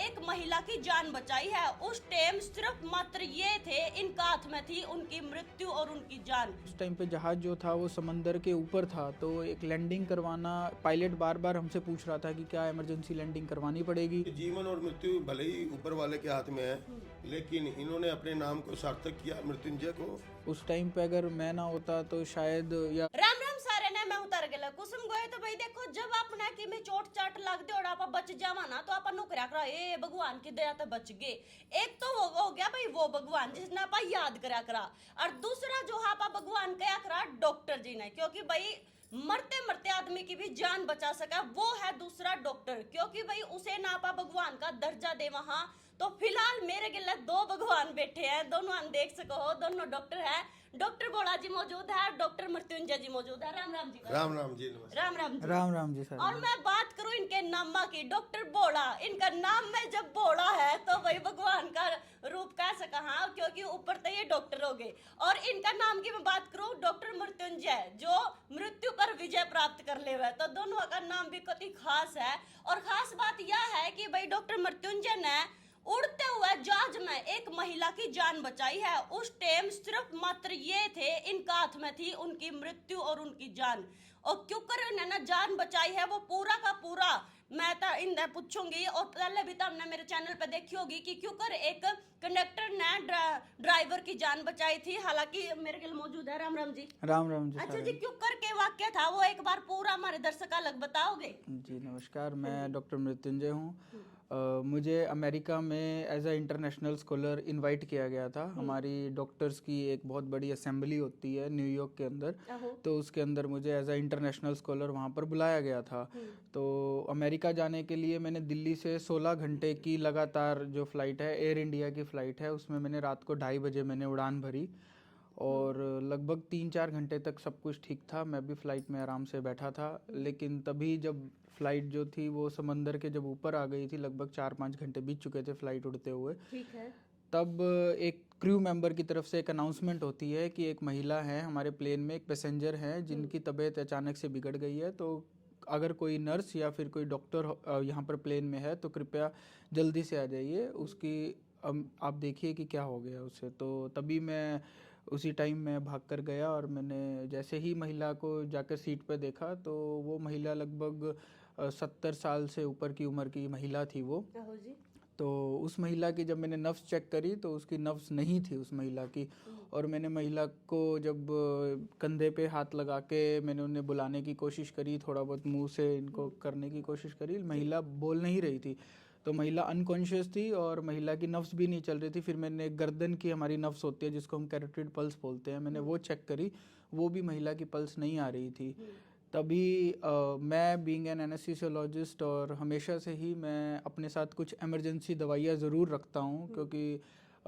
एक महिला की जान बचाई है। उस टाइम सिर्फ मात्र ये थे, इनका हाथ में थी उनकी मृत्यु और उनकी जान। उस टाइम पे जहाज जो था वो समंदर के ऊपर था, तो एक लैंडिंग करवाना, पायलट बार बार हमसे पूछ रहा था कि क्या इमरजेंसी लैंडिंग करवानी पड़ेगी। जीवन और मृत्यु भले ही ऊपर वाले के हाथ में है, लेकिन इन्होंने अपने नाम को सार्थक किया, मृत्युंजय को। उस टाइम पे अगर मैं ना होता तो शायद या राम राम सारे ने मैं उतर गया कुसुम गए। तो भाई देखो, जब अपना की में चोट चाट लग दे और आप बच जावा ना, तो अपन नुकरा करा ए भगवान की दया तो बच गए। एक तो वो हो गया भाई वो भगवान जिसने आप याद करा करा, और दूसरा जो आप भगवान कया करा डॉक्टर जी ने, क्योंकि भाई मरते मरते आदमी की भी जान बचा सका वो है दूसरा डॉक्टर, क्योंकि भाई उसे ना आप भगवान का दर्जा दे वहां। तो फिलहाल मेरे गिले दो भगवान बैठे हैं, दोनों हम देख सको हो, दोनों डॉक्टर हैं। डॉक्टर बोला जी मौजूद है, डॉक्टर मृत्युंजय जी मौजूद है। राम राम जी। राम राम जी, नमस्कार। राम राम जी। राम राम जी सर। और मैं बात करूं इनके नामा की, डॉक्टर बोला, इनका नाम में जब बोला है तो भाई भगवान का रूप कैसे कहा, क्योंकि ऊपर तो ये डॉक्टर हो गए। और इनका नाम की मैं बात करूं, डॉक्टर मृत्युंजय, जो मृत्यु पर विजय प्राप्त कर ले हुए, तो दोनों का नाम भी कति खास है। और खास बात यह है कि भाई डॉक्टर मृत्युंजय ने उड़ते हुए जहाज में एक महिला की जान बचाई है। उस टाइम सिर्फ मात्र ये थे, इनका हाथ में थी उनकी मृत्यु और उनकी जान। और क्यों कर इन्होंने ना जान बचाई है वो पूरा का पूरा मैं तो इनसे पूछूंगी। और पहले भी तो हमने मेरे चैनल पे देखी होगी कि क्यों कर एक कंडक्टर ने ड्राइवर की जान बचाई थी, हालांकि मेरे गिल मौजूद है। राम राम जी। राम राम जी अच्छा सर। जी, क्यों कर के वाक्य था वो एक बार पूरा हमारे दर्शक अलग बताओगे? जी नमस्कार, मैं डॉक्टर मृत्युंजय हूँ। मुझे अमेरिका में as a international scholar invite किया गया था। हमारी डॉक्टर्स की एक बहुत बड़ी असेंबली होती है न्यूयॉर्क के अंदर, तो उसके अंदर मुझे एज अ इंटरनेशनल स्कॉलर वहाँ पर बुलाया गया था। तो अमेरिका जाने के लिए मैंने दिल्ली से 16 घंटे की लगातार जो फ़्लाइट है, एयर इंडिया की फ़्लाइट है, उसमें मैंने रात को 2:30 बजे मैंने उड़ान भरी और लगभग 3-4 घंटे तक सब कुछ ठीक था। मैं भी फ़्लाइट में आराम से बैठा था, लेकिन तभी जब फ़्लाइट जो थी वो समंदर के जब ऊपर आ गई थी, लगभग 4-5 घंटे बीत चुके थे फ़्लाइट उड़ते हुए, ठीक है। तब एक क्रू मेंबर की तरफ से एक अनाउंसमेंट होती है कि एक महिला है हमारे प्लेन में, एक पैसेंजर है जिनकी तबीयत अचानक से बिगड़ गई है। तो अगर कोई नर्स या फिर कोई डॉक्टर यहाँ पर प्लेन में है तो कृपया जल्दी से आ जाइए, उसकी आप देखिए कि क्या हो गया उसे। तो तभी मैं उसी टाइम मैं भाग कर गया और मैंने जैसे ही महिला को जाकर सीट पर देखा तो वो महिला लगभग 70 साल से ऊपर की उम्र की महिला थी वो। जी। तो उस महिला की जब मैंने नब्ज़ चेक करी तो उसकी नब्ज़ नहीं थी उस महिला की। और मैंने महिला को जब कंधे पे हाथ लगा के मैंने उन्हें बुलाने की कोशिश करी, थोड़ा बहुत मुंह से इनको करने की कोशिश करी, महिला बोल नहीं रही थी। तो महिला अनकॉन्शियस थी और महिला की नफ्स भी नहीं चल रही थी। फिर मैंने गर्दन की हमारी नफ्स होती है जिसको हम कैरोटिड पल्स बोलते हैं, मैंने वो चेक करी, वो भी महिला की पल्स नहीं आ रही थी। तभी मैं बीइंग एन एनेस्थीसियोलॉजिस्ट और हमेशा से ही मैं अपने साथ कुछ इमरजेंसी दवाइयाँ ज़रूर रखता हूँ, क्योंकि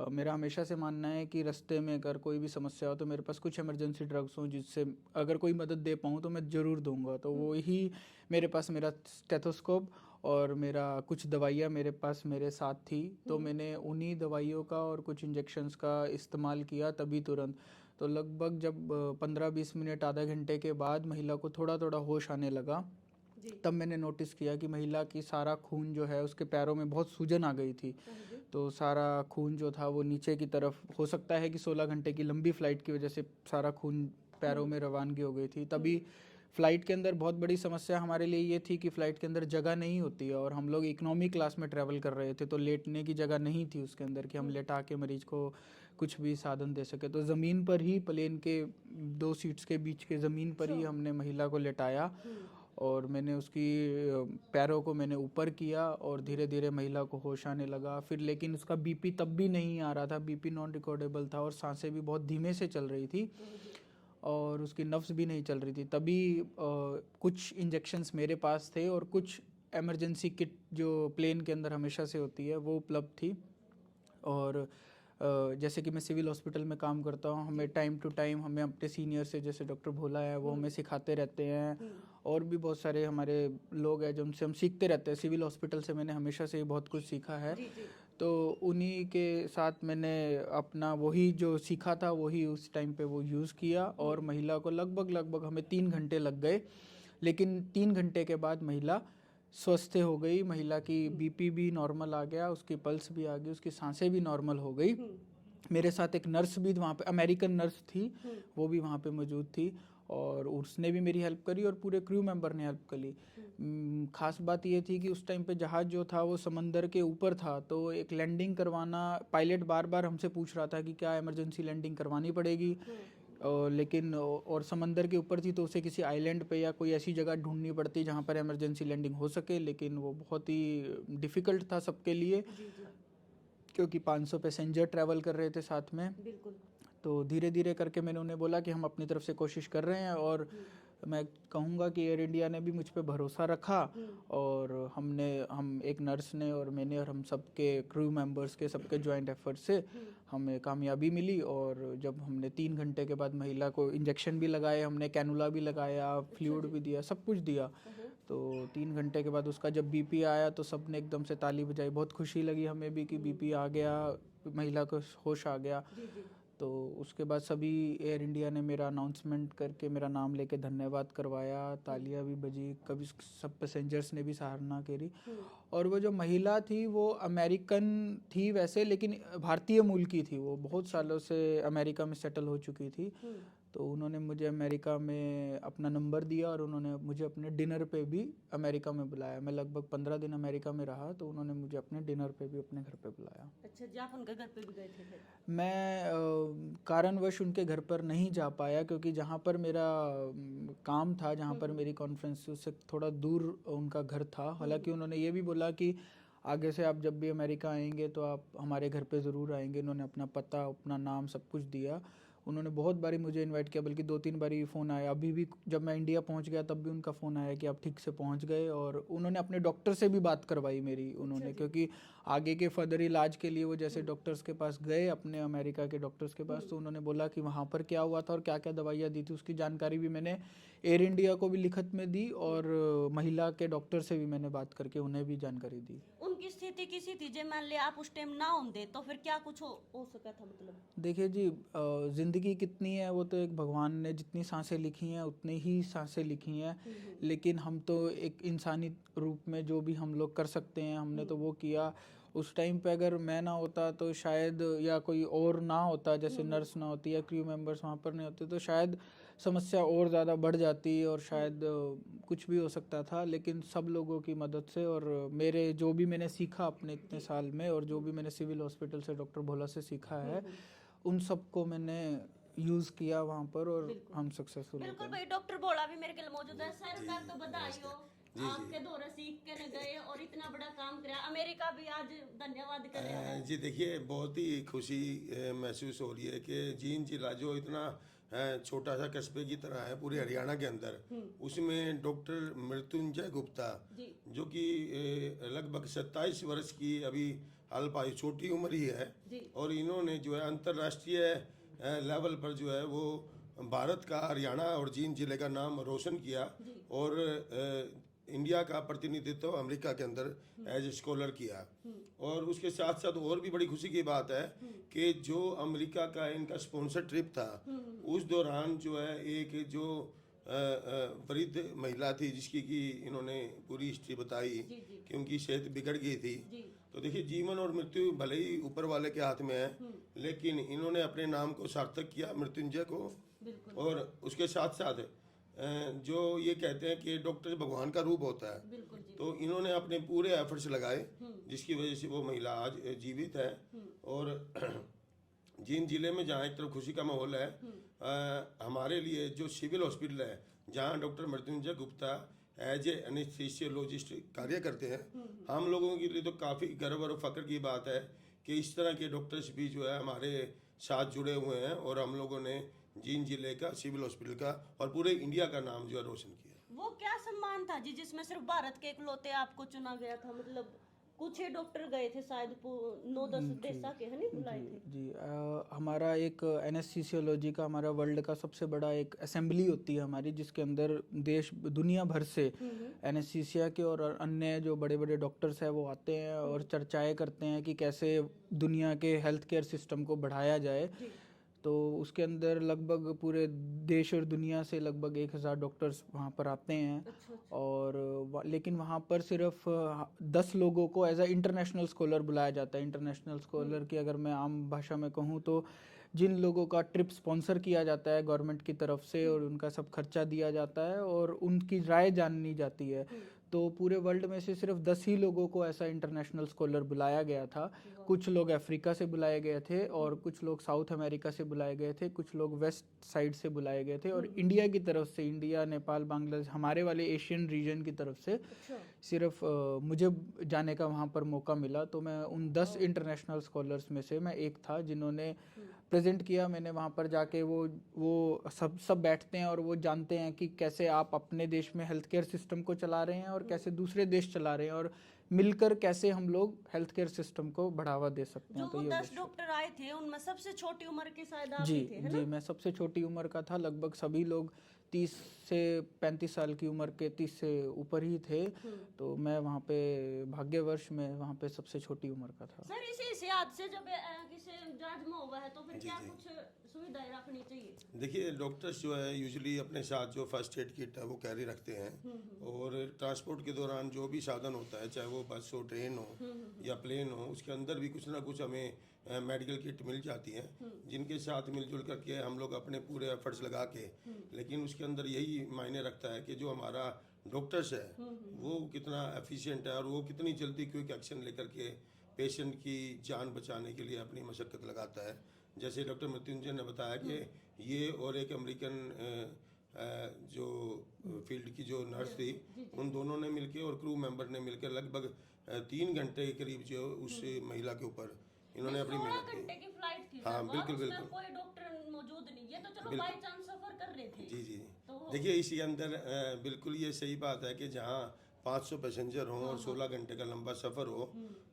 मेरा हमेशा से मानना है कि रास्ते में अगर कोई भी समस्या हो तो मेरे पास कुछ इमरजेंसी ड्रग्स हों जिससे अगर कोई मदद दे पाऊँ तो मैं ज़रूर दूंगा। तो वो ही मेरे पास मेरा स्टेथोस्कोप और मेरा कुछ दवाइयाँ मेरे पास मेरे साथ थी, तो मैंने उन्हीं दवाइयों का और कुछ इंजेक्शन्स का इस्तेमाल किया तभी तुरंत। तो लगभग जब 15-20 मिनट आधा घंटे के बाद महिला को थोड़ा थोड़ा होश आने लगा, तब मैंने नोटिस किया कि महिला की सारा खून जो है उसके पैरों में बहुत सूजन आ गई थी। तो सारा खून जो था वो नीचे की तरफ, हो सकता है कि 16 घंटे की लंबी फ़्लाइट की वजह से सारा खून पैरों में रवानगी हो गई थी। तभी फ़्लाइट के अंदर बहुत बड़ी समस्या हमारे लिए ये थी कि फ़्लाइट के अंदर जगह नहीं होती है और हम लोग इकोनॉमी क्लास में ट्रैवल कर रहे थे, तो लेटने की जगह नहीं थी उसके अंदर कि हम लेटा के मरीज को कुछ भी साधन दे सके। तो ज़मीन पर ही, प्लेन के 2 सीट्स के बीच के ज़मीन पर ही हमने महिला को लेटाया और मैंने उसकी पैरों को मैंने ऊपर किया और धीरे धीरे महिला को होश आने लगा। फिर लेकिन उसका बीपी तब भी नहीं आ रहा था, बीपी नॉन रिकॉर्डेबल था और सांसें भी बहुत धीमे से चल रही थी और उसकी नफ्स भी नहीं चल रही थी। तभी कुछ इंजेक्शन्स मेरे पास थे और कुछ इमरजेंसी किट जो प्लेन के अंदर हमेशा से होती है वो उपलब्ध थी। और जैसे कि मैं सिविल हॉस्पिटल में काम करता हूँ, हमें टाइम टू टाइम हमें अपने सीनियर से, जैसे डॉक्टर भोला है वो हमें सिखाते रहते हैं और भी बहुत सारे हमारे लोग हैं जो उनसे हम सीखते रहते हैं। सिविल हॉस्पिटल से मैंने हमेशा से बहुत कुछ सीखा है। तो उन्हीं के साथ मैंने अपना वही जो सीखा था वही उस टाइम पे वो यूज़ किया और महिला को लगभग हमें 3 घंटे लग गए, लेकिन 3 घंटे के बाद महिला स्वस्थ हो गई, महिला की बीपी भी नॉर्मल आ गया, उसकी पल्स भी आ गई, उसकी सांसें भी नॉर्मल हो गई। मेरे साथ एक नर्स भी वहाँ पे, अमेरिकन नर्स थी, वो भी वहाँ पे मौजूद थी और उसने भी मेरी हेल्प करी और पूरे क्रू मेंबर ने हेल्प करी। खास बात ये थी कि उस टाइम पे जहाज़ जो था वो समंदर के ऊपर था, तो एक लैंडिंग करवाना, पायलट बार बार हमसे पूछ रहा था कि क्या इमरजेंसी लैंडिंग करवानी पड़ेगी, लेकिन और समंदर के ऊपर थी तो उसे किसी आइलैंड पे या कोई ऐसी जगह ढूंढनी पड़ती जहाँ पर इमरजेंसी लैंडिंग हो सके, लेकिन वो बहुत ही डिफ़िकल्ट था सबके लिए क्योंकि 500 पैसेंजर ट्रैवल कर रहे थे साथ में। बिल्कुल। तो धीरे धीरे करके मैंने उन्हें बोला कि हम अपनी तरफ से कोशिश कर रहे हैं और मैं कहूँगा कि एयर इंडिया ने भी मुझ पे भरोसा रखा और हम एक नर्स ने और मैंने और हम सबके क्रू मेंबर्स के सबके जॉइंट एफर्ट से हमें कामयाबी मिली। और जब हमने 3 घंटे के बाद महिला को इंजेक्शन भी लगाए, हमने कैनुला भी लगाया, फ्लूइड भी दिया, सब कुछ दिया। तो 3 घंटे के बाद उसका जब बीपी आया तो सब ने एकदम से ताली बजाई, बहुत खुशी लगी हमें भी कि बीपी आ गया, महिला को होश आ गया। तो उसके बाद सभी एयर इंडिया ने मेरा अनाउंसमेंट करके मेरा नाम लेके धन्यवाद करवाया, तालियां भी बजी, कभी सब पैसेंजर्स ने भी सराहना करी। और वो जो महिला थी वो अमेरिकन थी वैसे, लेकिन भारतीय मूल की थी, वो बहुत सालों से अमेरिका में सेटल हो चुकी थी। तो उन्होंने मुझे अमेरिका में अपना नंबर दिया और उन्होंने मुझे अपने डिनर पे भी अमेरिका में बुलाया। मैं लगभग 15 दिन अमेरिका में रहा, तो उन्होंने मुझे अपने डिनर पे भी अपने घर पे बुलाया। अच्छा, जी आप उनके घर पे भी गए थे फिर? मैं कारणवश उनके घर पर नहीं जा पाया क्योंकि जहाँ पर मेरा काम था, जहाँ पर मेरी कॉन्फ्रेंस, उससे थोड़ा दूर उनका घर था। हालांकि उन्होंने ये भी बोला कि आगे से आप जब भी अमेरिका आएंगे तो आप हमारे घर पे ज़रूर आएंगे। उन्होंने अपना पता, अपना नाम, सब कुछ दिया। उन्होंने बहुत बारी मुझे इनवाइट किया, बल्कि 2-3 बारी फ़ोन आया। अभी भी जब मैं इंडिया पहुंच गया तब भी उनका फ़ोन आया कि आप ठीक से पहुंच गए। और उन्होंने अपने डॉक्टर से भी बात करवाई मेरी उन्होंने, क्योंकि आगे के फर्दर इलाज के लिए वो जैसे डॉक्टर्स के पास गए, अपने अमेरिका के डॉक्टर्स के पास, तो उन्होंने बोला कि वहाँ पर क्या हुआ था और क्या क्या दवाइयाँ दी थी, उसकी जानकारी भी मैंने एयर इंडिया को भी लिखित में दी और महिला के डॉक्टर से भी मैंने बात करके उन्हें भी जानकारी दी। उनकी स्थिति किसी थी, जे मान लिया आप उस टाइम ना होंगे तो फिर क्या कुछ हो सका था? मतलब देखिए जी, ज़िंदगी कितनी है वो तो एक भगवान ने जितनी सांसें लिखी हैं उतनी ही सांसें लिखी हैं, लेकिन हम तो एक इंसानी रूप में जो भी हम लोग कर सकते हैं हमने तो वो किया। उस टाइम पे अगर मैं ना होता तो शायद, या कोई और ना होता, जैसे नर्स ना होती या क्रू मेंबर्स वहाँ पर नहीं होते, तो शायद समस्या और ज़्यादा बढ़ जाती और शायद कुछ भी हो सकता था। लेकिन सब लोगों की मदद से और मेरे जो भी मैंने सीखा अपने इतने साल में और जो भी मैंने सिविल हॉस्पिटल से डॉक्टर भोला से सीखा है, उन सबको मैंने यूज़ किया वहाँ पर और हम सक्सेसफुल हो बिल्कुल गए। भाई, डॉक्टर भोला भी मेरे के लिए मौजूद है। सर का तो बधाई हो, आपके दौरे सीख के न गए और इतना बड़ा काम किया। अमेरिका भी आज धन्यवाद करे। जी देखिए, बहुत ही खुशी महसूस हो रही है कि जींद जिला जो इतना छोटा सा कस्बे की तरह है पूरे हरियाणा के अंदर, उसमें डॉक्टर मृत्युंजय गुप्ता, जो कि लगभग 27 वर्ष की अभी अल्पायु, छोटी उम्र ही है, और इन्होंने जो है अंतर्राष्ट्रीय लेवल पर जो है वो भारत का, हरियाणा और जींद जिले का नाम रोशन किया और इंडिया का प्रतिनिधित्व अमेरिका के अंदर एज ए स्कॉलर किया। और उसके साथ साथ और भी बड़ी खुशी की बात है कि जो अमेरिका का इनका स्पॉन्सर ट्रिप था, उस दौरान जो है एक जो वृद्ध महिला थी जिसकी कि इन्होंने पूरी हिस्ट्री बताई कि उनकी सेहत बिगड़ गई थी। तो देखिए, जीवन और मृत्यु भले ही ऊपर वाले के हाथ में है, लेकिन इन्होंने अपने नाम को सार्थक किया, मृत्युंजय को। और उसके साथ साथ जो ये कहते हैं कि डॉक्टर भगवान का रूप होता है, तो इन्होंने अपने पूरे एफर्ट्स लगाए जिसकी वजह से वो महिला आज जीवित है। और जींद जिले में जहाँ एक तरफ खुशी का माहौल है, हमारे लिए जो सिविल हॉस्पिटल है जहाँ doctor Mrityunjay Gupta as a anaesthesiologist कार्य करते हैं, हम लोगों के लिए तो काफ़ी गर्व और फख्र की बात है कि इस तरह के डॉक्टर्स भी जो है हमारे साथ जुड़े हुए हैं और हम लोगों ने जींद जिले का सिविल हॉस्पिटल का और पूरे इंडिया का नाम जो है रोशन किया। वो क्या सम्मान था जी जिसमें सिर्फ भारत के इकलौते आपको चुना गया था? मतलब कुछ ही डॉक्टर गए थे शायद, 9-10 देशा के है नहीं बुलाए थे? जी, हमारा एक एनेस्थीसियोलॉजी का, हमारा वर्ल्ड का सबसे बड़ा एक असेंबली होती है हमारी, जिसके अंदर देश दुनिया भर से एनेस्थीसिया के और अन्य जो बड़े बड़े डॉक्टर्स हैं वो आते हैं और चर्चाएं करते हैं कि कैसे दुनिया के हेल्थ केयर सिस्टम को बढ़ाया जाए। तो उसके अंदर लगभग पूरे देश और दुनिया से लगभग 1000 डॉक्टर्स वहाँ पर आते हैं। और लेकिन वहाँ पर सिर्फ 10 लोगों को एज अ इंटरनेशनल स्कॉलर बुलाया जाता है। इंटरनेशनल स्कॉलर की अगर मैं आम भाषा में कहूँ तो जिन लोगों का ट्रिप स्पॉन्सर किया जाता है गवर्नमेंट की तरफ से और उनका सब खर्चा दिया जाता है और उनकी राय जाननी जाती है। तो पूरे वर्ल्ड में से सिर्फ 10 ही लोगों को ऐसा इंटरनेशनल स्कॉलर बुलाया गया था। कुछ लोग अफ्रीका से बुलाए गए थे और कुछ लोग साउथ अमेरिका से बुलाए गए थे, कुछ लोग वेस्ट साइड से बुलाए गए थे और इंडिया की तरफ से, इंडिया, नेपाल, बांग्लादेश, हमारे वाले एशियन रीजन की तरफ से सिर्फ मुझे जाने का वहाँ पर मौका मिला। तो मैं उन 10 इंटरनेशनल स्कॉलर्स में से मैं एक था जिन्होंने प्रेजेंट किया। मैंने वहाँ पर जाके वो सब बैठते हैं और वो जानते हैं कि कैसे आप अपने देश में हेल्थ केयर सिस्टम को चला रहे हैं और कैसे दूसरे देश चला रहे हैं और मिलकर कैसे हम लोग हेल्थ केयर सिस्टम को बढ़ावा दे सकते हैं। जो वो 10 डॉक्टर आए थे उनमें सबसे छोटी उम्र के शायद आप जी ही थे, है ना? जी, मैं सबसे छोटी उम्र का था। लगभग सभी लोग 30 से 35 साल की उम्र के, 30 से ऊपर ही थे। तो मैं वहाँ पे भाग्यवर्ष में वहाँ पे सबसे छोटी उम्र का था। सर इसी याद से जब किसी जांच में हुआ है तो फिर क्या कुछ सुविधाएं रखनी चाहिए? देखिए, डॉक्टर्स जो है यूजुअली अपने साथ जो फर्स्ट एड किट है वो कैरी रखते हैं और ट्रांसपोर्ट के दौरान जो भी साधन होता है, चाहे वो बस हो, ट्रेन हो या प्लेन हो, उसके अंदर भी कुछ ना कुछ हमें मेडिकल किट मिल जाती है जिनके साथ मिलजुल करके हम लोग अपने पूरे एफर्ट्स लगा के, लेकिन उसके अंदर यही मायने रखता है कि जो हमारा डॉक्टर्स है वो कितना एफिशिएंट है और वो कितनी जल्दी क्विक एक्शन लेकर के पेशेंट की जान बचाने के लिए अपनी मशक्क़त लगाता है। जैसे डॉक्टर मृत्युंजय ने बताया कि ये और एक अमेरिकन जो फील्ड की जो नर्स थी, उन दोनों ने मिलके और क्रू मेंबर ने मिलकर लगभग 3 घंटे के करीब जो उस महिला के ऊपर इन्होंने अपनी मेहनत घंटे की फ्लाइट थी हाँ, सर, और बिल्कुल उसमें बिल्कुल कोई डॉक्टर मौजूद नहीं, ये तो चलो बाय चांस सफर कर रहे थे। जी जी। तो देखिए, इसी अंदर बिल्कुल ये सही बात है कि जहाँ 500 पैसेंजर हों और 16 घंटे का लंबा सफ़र हो,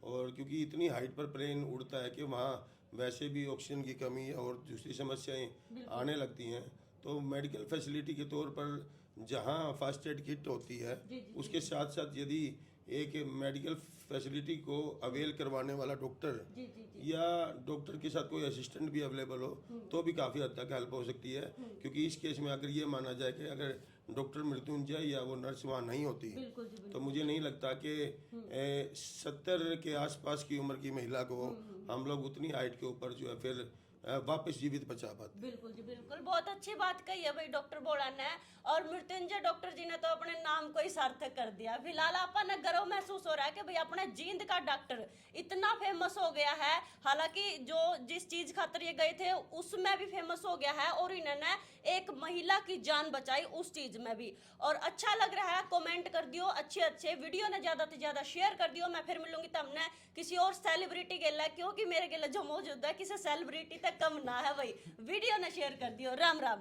और क्योंकि इतनी हाइट पर प्लेन उड़ता है कि वहाँ वैसे भी ऑक्सीजन की कमी और दूसरी समस्याएं आने लगती हैं, तो मेडिकल फैसिलिटी के तौर पर जहाँ फर्स्ट एड किट होती है उसके साथ साथ यदि एक मेडिकल फैसिलिटी को अवेल करवाने वाला डॉक्टर या डॉक्टर के साथ कोई असिस्टेंट भी अवेलेबल हो तो भी काफ़ी हद तक हेल्प हो सकती है। क्योंकि इस केस में अगर ये माना जाए कि अगर डॉक्टर मृत्युंजय या वो नर्स वहाँ नहीं होती तो मुझे नहीं लगता कि 70 के आसपास की उम्र की महिला को हम लोग उतनी हाइट के ऊपर जो है फिर वापस जीवित बचा पाते। बिल्कुल जी बिल्कुल, बहुत अच्छी बात कही है भाई डॉक्टर बोड़ा ने। और मृत्युंजय डॉक्टर जी ने तो अपने नाम को ही सार्थक कर दिया। फिलहाल अपन गर्व महसूस हो रहा है कि भाई अपने जींद का डॉक्टर इतना फेमस हो गया है। हालांकि जो जिस चीज खातर ये गए थे उसमें भी फेमस हो गया है और इन्होंने एक महिला की जान बचाई उस चीज में भी। और अच्छा लग रहा है, कमेंट कर दियो अच्छे वीडियो ने ज्यादा से ज्यादा शेयर कर दियो। मैं फिर मिलूंगी तमने किसी और सेलिब्रिटी गेला, क्योंकि मेरे गेला जो मौजूद है किसी सेलिब्रिटी तक कम ना है भाई। वीडियो ने शेयर कर दियो। राम राम।